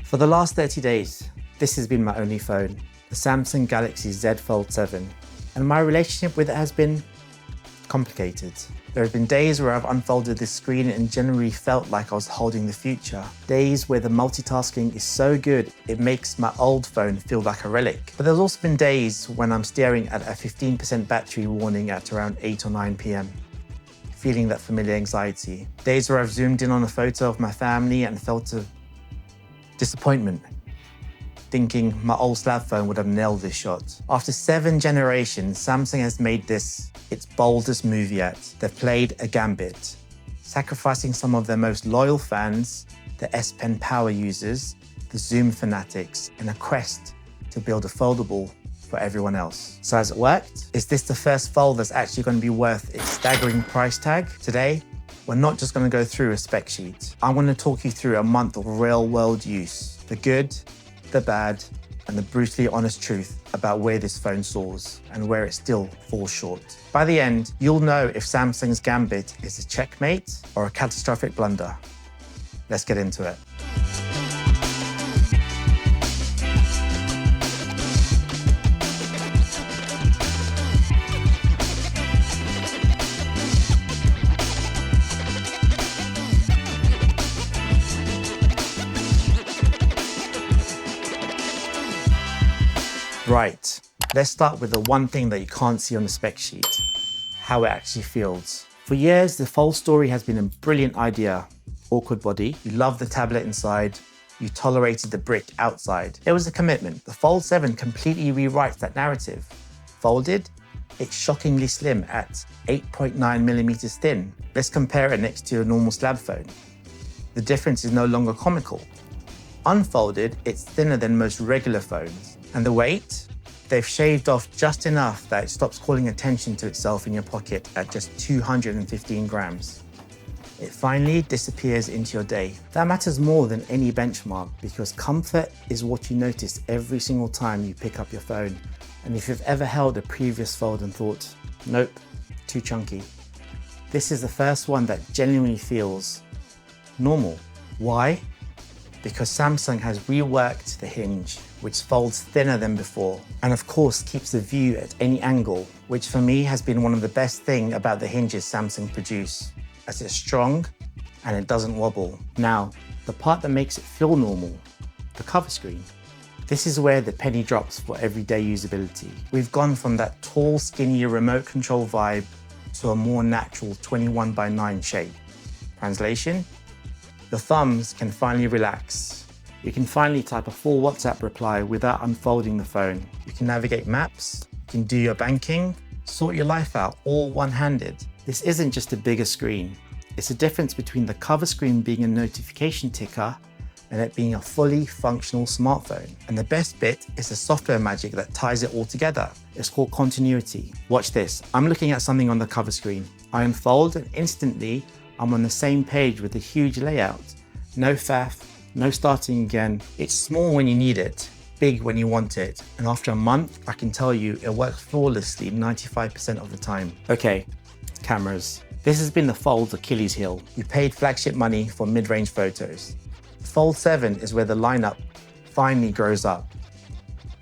For the last 30 days, this has been my only phone, the Samsung Galaxy Z Fold 7, and my relationship with it has been complicated. There have been days where I've unfolded this screen and genuinely felt like I was holding the future. Days where the multitasking is so good, it makes my old phone feel like a relic. But there's also been days when I'm staring at a 15% battery warning at around 8 or 9 p.m. feeling that familiar anxiety. Days where I've zoomed in on a photo of my family and felt a disappointment, thinking my old slab phone would have nailed this shot. After 7 generations, Samsung has made this its boldest move yet. They've played a gambit, sacrificing some of their most loyal fans, the S Pen power users, the Zoom fanatics, in a quest to build a foldable for everyone else. So has it worked? Is this the first fold that's actually going to be worth its staggering price tag? Today, we're not just going to go through a spec sheet. I'm going to talk you through a month of real-world use, the good, the bad, and the brutally honest truth about where this phone soars and where it still falls short. By the end, you'll know if Samsung's Gambit is a checkmate or a catastrophic blunder. Let's get into it. Right, let's start with the one thing that you can't see on the spec sheet, how it actually feels. For years, the Fold story has been a brilliant idea. Awkward body, you love the tablet inside, you tolerated the brick outside. It was a commitment. The Fold 7 completely rewrites that narrative. Folded, it's shockingly slim at 8.9 millimeters thin. Let's compare it next to a normal slab phone. The difference is no longer comical. Unfolded, it's thinner than most regular phones. And the weight? They've shaved off just enough that it stops calling attention to itself in your pocket at just 215 grams. It finally disappears into your day. That matters more than any benchmark because comfort is what you notice every single time you pick up your phone. And if you've ever held a previous Fold and thought, nope, too chunky, this is the first one that genuinely feels normal. Why? Because Samsung has reworked the Hinge, which folds thinner than before, and of course keeps the view at any angle, which for me has been one of the best things about the Hinges Samsung produce, as it's strong and it doesn't wobble. Now, the part that makes it feel normal, the cover screen. This is where the penny drops for everyday usability. We've gone from that tall, skinny remote control vibe to a more natural 21:9 shape. Translation? Your thumbs can finally relax. You can finally type a full WhatsApp reply without unfolding the phone. You can navigate maps, you can do your banking, sort your life out all one-handed. This isn't just a bigger screen. It's the difference between the cover screen being a notification ticker and it being a fully functional smartphone. And the best bit is the software magic that ties it all together. It's called continuity. Watch this. I'm looking at something on the cover screen. I unfold and instantly I'm on the same page with a huge layout. No faff, no starting again. It's small when you need it, big when you want it. And after a month, I can tell you it works flawlessly 95% of the time. Okay, cameras. This has been the Fold's Achilles heel. You paid flagship money for mid-range photos. The Fold 7 is where the lineup finally grows up.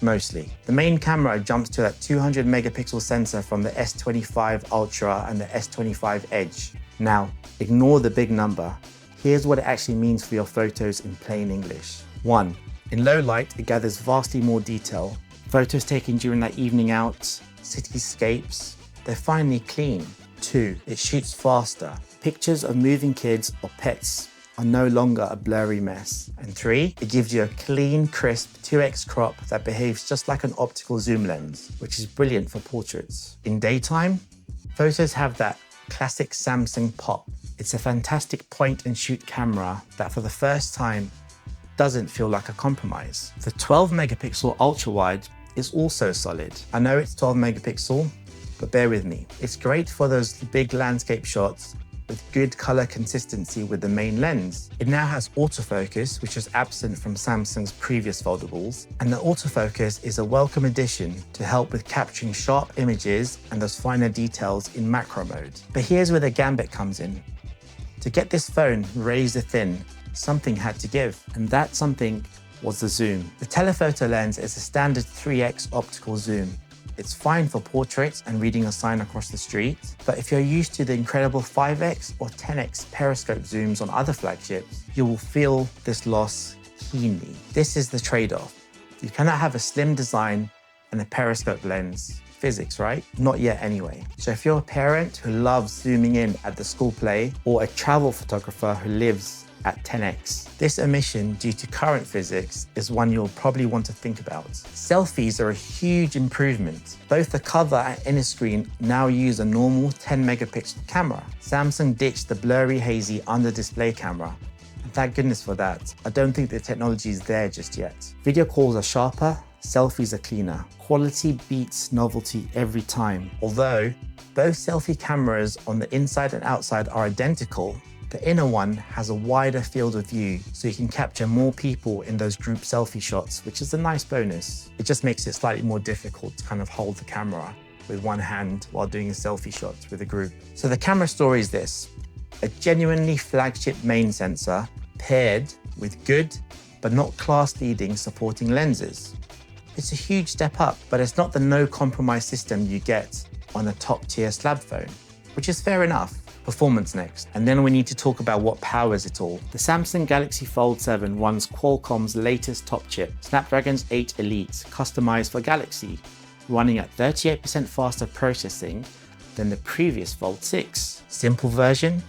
Mostly. The main camera jumps to that 200 megapixel sensor from the S25 Ultra and the S25 Edge. Now, ignore the big number. Here's what it actually means for your photos in plain English. 1. In low light, it gathers vastly more detail. Photos taken during that evening out, cityscapes, they're finally clean. 2. It shoots faster. Pictures of moving kids or pets are no longer a blurry mess. And 3. It gives you a clean, crisp 2x crop that behaves just like an optical zoom lens, which is brilliant for portraits. In daytime, photos have that classic Samsung pop. It's a fantastic point and shoot camera that for the first time doesn't feel like a compromise. The 12 megapixel ultrawide is also solid. I know it's 12 megapixel, but bear with me. It's great for those big landscape shots with good color consistency with the main lens. It now has autofocus, which is absent from Samsung's previous foldables, and the autofocus is a welcome addition to help with capturing sharp images and those finer details in macro mode. But here's where the Gambit comes in. To get this phone razor thin, something had to give, and that something was the zoom. The telephoto lens is a standard 3x optical zoom. It's fine for portraits and reading a sign across the street, but if you're used to the incredible 5x or 10x periscope zooms on other flagships, you will feel this loss keenly. This is the trade-off. You cannot have a slim design and a periscope lens. Physics, right? Not yet anyway. So if you're a parent who loves zooming in at the school play or a travel photographer who lives at 10x, this omission due to current physics is one you'll probably want to think about. Selfies are a huge improvement. Both the cover and inner screen now use a normal 10 megapixel camera. Samsung ditched the blurry, hazy under display camera. And thank goodness for that. I don't think the technology is there just yet. Video calls are sharper, selfies are cleaner. Quality beats novelty every time. Although both selfie cameras on the inside and outside are identical, the inner one has a wider field of view, so you can capture more people in those group selfie shots, which is a nice bonus. It just makes it slightly more difficult to kind of hold the camera with one hand while doing a selfie shot with a group. So the camera story is this: a genuinely flagship main sensor paired with good, but not class-leading supporting lenses. It's a huge step up, but it's not the no-compromise system you get on a top-tier slab phone, which is fair enough. Performance next, and then we need to talk about what powers it all. The Samsung Galaxy Fold 7 runs Qualcomm's latest top chip, Snapdragon's 8 Elite, customized for Galaxy, running at 38% faster processing than the previous Fold 6. Simple version,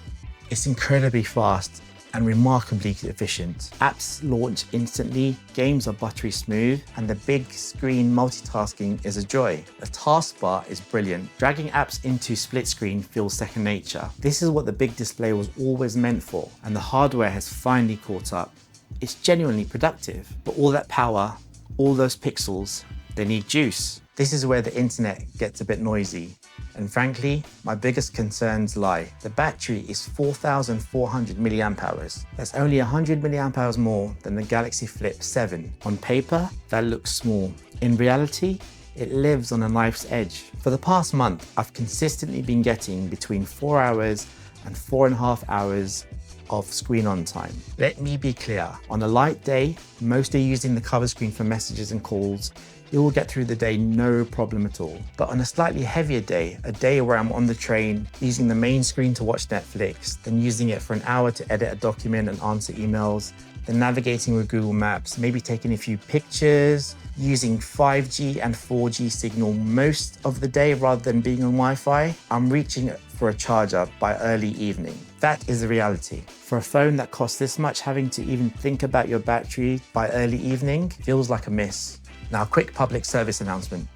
it's incredibly fast and remarkably efficient. Apps launch instantly, games are buttery smooth, and the big screen multitasking is a joy. The taskbar is brilliant. Dragging apps into split screen feels second nature. This is what the big display was always meant for, and the hardware has finally caught up. It's genuinely productive, but all that power, all those pixels, they need juice. This is where the internet gets a bit noisy. And frankly, my biggest concerns lie. The battery is 4,400 milliamp hours. That's only 100 milliamp hours more than the Galaxy Flip 7. On paper, that looks small. In reality, it lives on a knife's edge. For the past month, I've consistently been getting between 4 hours and 4.5 hours of screen on time. Let me be clear, on a light day, mostly using the cover screen for messages and calls, you will get through the day no problem at all. But on a slightly heavier day, a day where I'm on the train, using the main screen to watch Netflix, then using it for an hour to edit a document and answer emails, then navigating with Google Maps, maybe taking a few pictures, using 5G and 4G signal most of the day rather than being on Wi-Fi, I'm reaching for a charger by early evening. That is the reality. For a phone that costs this much, having to even think about your battery by early evening feels like a miss. Now, a quick public service announcement.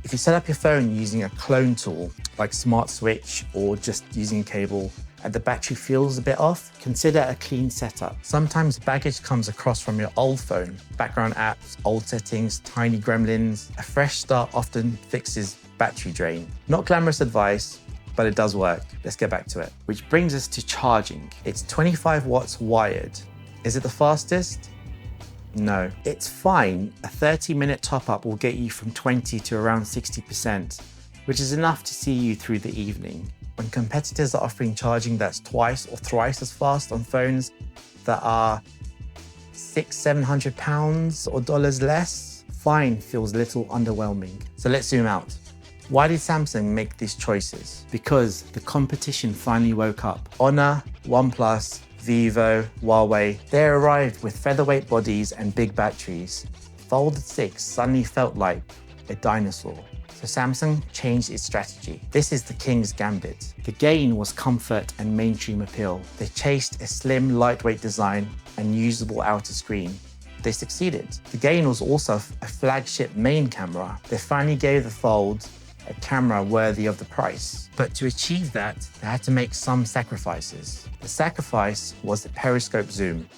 If you set up your phone using a clone tool like Smart Switch or just using a cable and the battery feels a bit off, consider a clean setup. Sometimes baggage comes across from your old phone, background apps, old settings, tiny gremlins. A fresh start often fixes battery drain. Not glamorous advice, but it does work. Let's get back to it. Which brings us to charging. It's 25 watts wired. Is it the fastest? No. It's fine. A 30-minute top-up will get you from 20 to around 60%, which is enough to see you through the evening. When competitors are offering charging that's twice or thrice as fast on phones that are £600-700 or dollars less, fine feels a little underwhelming. So let's zoom out. Why did Samsung make these choices? Because the competition finally woke up. Honor, OnePlus, Vivo, Huawei, they arrived with featherweight bodies and big batteries. Fold 6 suddenly felt like a dinosaur. So Samsung changed its strategy. This is the King's Gambit. The gain was comfort and mainstream appeal. They chased a slim, lightweight design and usable outer screen. They succeeded. The gain was also a flagship main camera. They finally gave the Fold a camera worthy of the price. But to achieve that, they had to make some sacrifices. The sacrifice was the periscope zoom.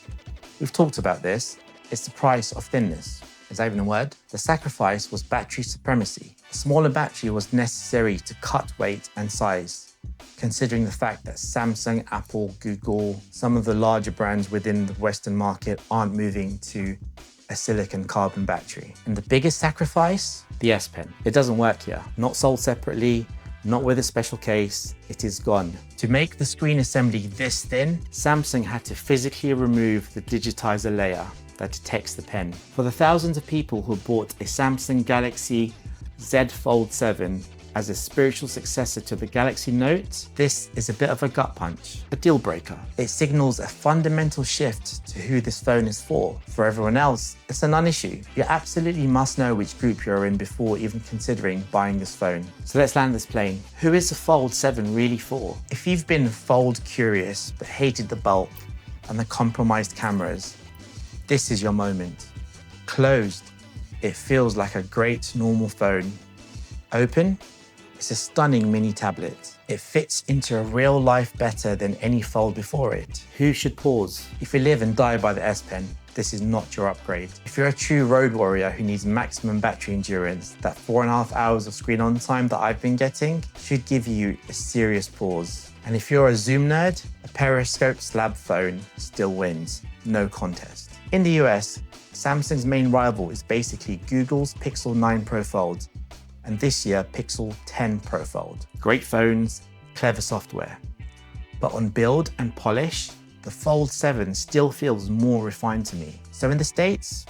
We've talked about this. It's the price of thinness. Is that even a word? The sacrifice was battery supremacy. A smaller battery was necessary to cut weight and size, considering the fact that Samsung, Apple, Google, some of the larger brands within the Western market aren't moving to a silicon carbon battery. And the biggest sacrifice? The S Pen. It doesn't work here. Not sold separately, not with a special case, it is gone. To make the screen assembly this thin, Samsung had to physically remove the digitizer layer. that detects the pen. For the thousands of people who bought a Samsung Galaxy Z Fold 7 as a spiritual successor to the Galaxy Note, this is a bit of a gut punch, a deal breaker. It signals a fundamental shift to who this phone is for. For everyone else, it's a non-issue. You absolutely must know which group you're in before even considering buying this phone. So let's land this plane. Who is the Fold 7 really for? If you've been Fold curious but hated the bulk and the compromised cameras, this is your moment. Closed, it feels like a great normal phone. Open, it's a stunning mini tablet. It fits into a real life better than any Fold before it. Who should pause? If you live and die by the S Pen, this is not your upgrade. If you're a true road warrior who needs maximum battery endurance, that 4.5 hours of screen on time that I've been getting should give you a serious pause. And if you're a zoom nerd, a periscope slab phone still wins, no contest. In the US, Samsung's main rival is basically Google's Pixel 9 Pro Fold, and this year Pixel 10 Pro Fold. Great phones, clever software. But on build and polish, the Fold 7 still feels more refined to me. So in the States,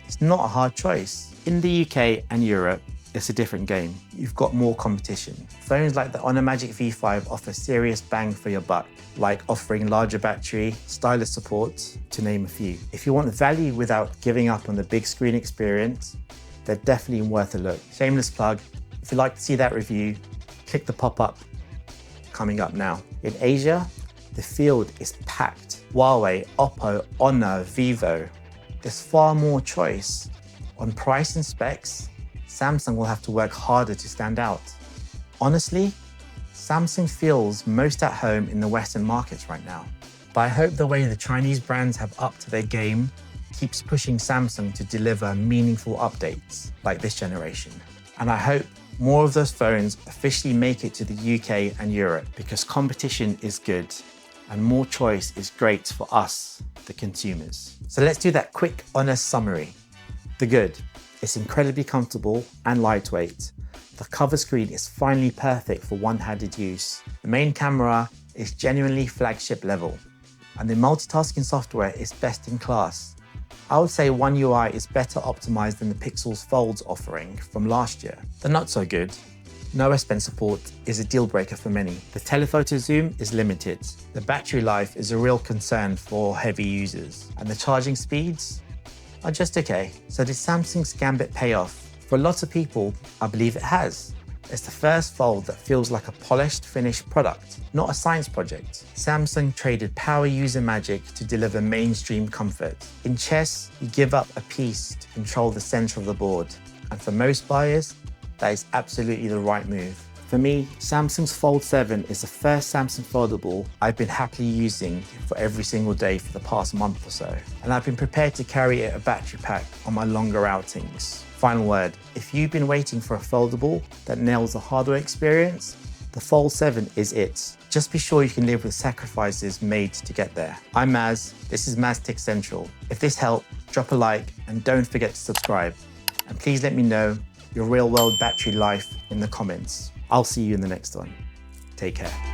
it's not a hard choice. In the UK and Europe, it's a different game. You've got more competition. Phones like the Honor Magic V5 offer serious bang for your buck, like offering larger battery, stylus support, to name a few. If you want value without giving up on the big screen experience, they're definitely worth a look. Shameless plug, if you'd like to see that review, click the pop-up coming up now. In Asia, the field is packed. Huawei, Oppo, Honor, Vivo. There's far more choice. On price and specs, Samsung will have to work harder to stand out. Honestly, Samsung feels most at home in the Western markets right now. But I hope the way the Chinese brands have upped their game keeps pushing Samsung to deliver meaningful updates like this generation. And I hope more of those phones officially make it to the UK and Europe, because competition is good and more choice is great for us, the consumers. So let's do that quick, honest summary. The good, it's incredibly comfortable and lightweight. The cover screen is finally perfect for one-handed use. The main camera is genuinely flagship level, and the multitasking software is best in class. I would say One UI is better optimized than the Pixel's Folds offering from last year. The not so good, no S Pen support is a deal breaker for many. The telephoto zoom is limited. The battery life is a real concern for heavy users, and the charging speeds are just okay. So did Samsung's Gambit pay off? For lots of people, I believe it has. It's the first Fold that feels like a polished, finished product, not a science project. Samsung traded power user magic to deliver mainstream comfort. In chess, you give up a piece to control the center of the board. And for most buyers, that is absolutely the right move. For me, Samsung's Fold 7 is the first Samsung Foldable I've been happily using for every single day for the past month or so. And I've been prepared to carry a battery pack on my longer outings. Final word, if you've been waiting for a foldable that nails the hardware experience, the Fold 7 is it. Just be sure you can live with sacrifices made to get there. I'm Maz, this is MazTechCentral. If this helped, drop a like and don't forget to subscribe. And please let me know your real world battery life in the comments. I'll see you in the next one. Take care.